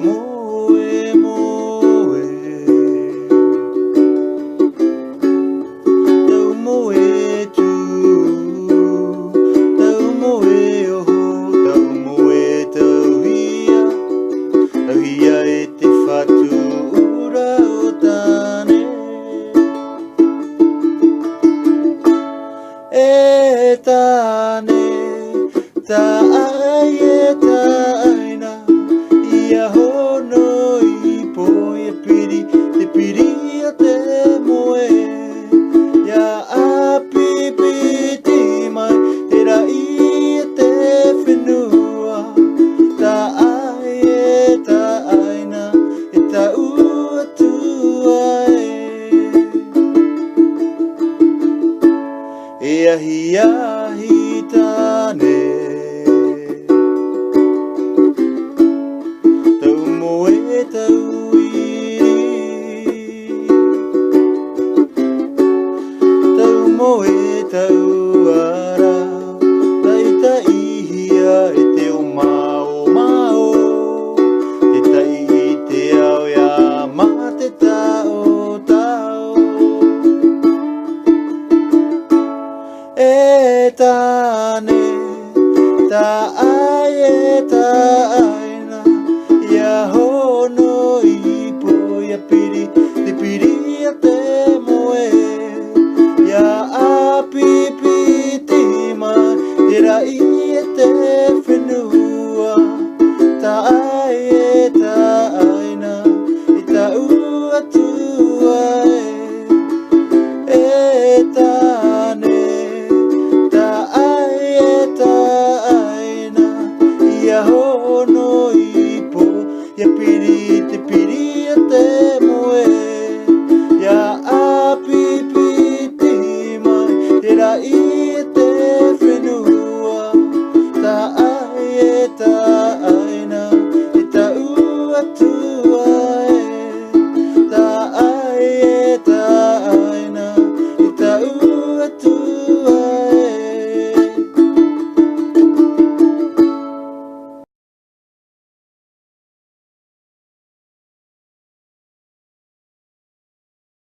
moe moe, tau moe tu, tau moe oho, tau moe tau hia e te whatu ura o tāne. E tāne, tā ai e tāina, ia hono i po e piri, te piri a te moe. Ia api piti mai, te rai e te whenua, tā ai e tāina, e tā ua tua e ahi ahi tāne. Tau moe tau iri, tau moe tau ara, taita ihia e te o mao, te tai i te ao ia ma te tau tau. E tāne, tā ai e tāina, ia hono i po ia piri, te piri a te moe. Ia api piti mai, te rai e te whenua, tā ai e tāina, i tā ua tua e tāne. Ia hono i po, ia piri te piri a te moe. Ia api piti mai, te rai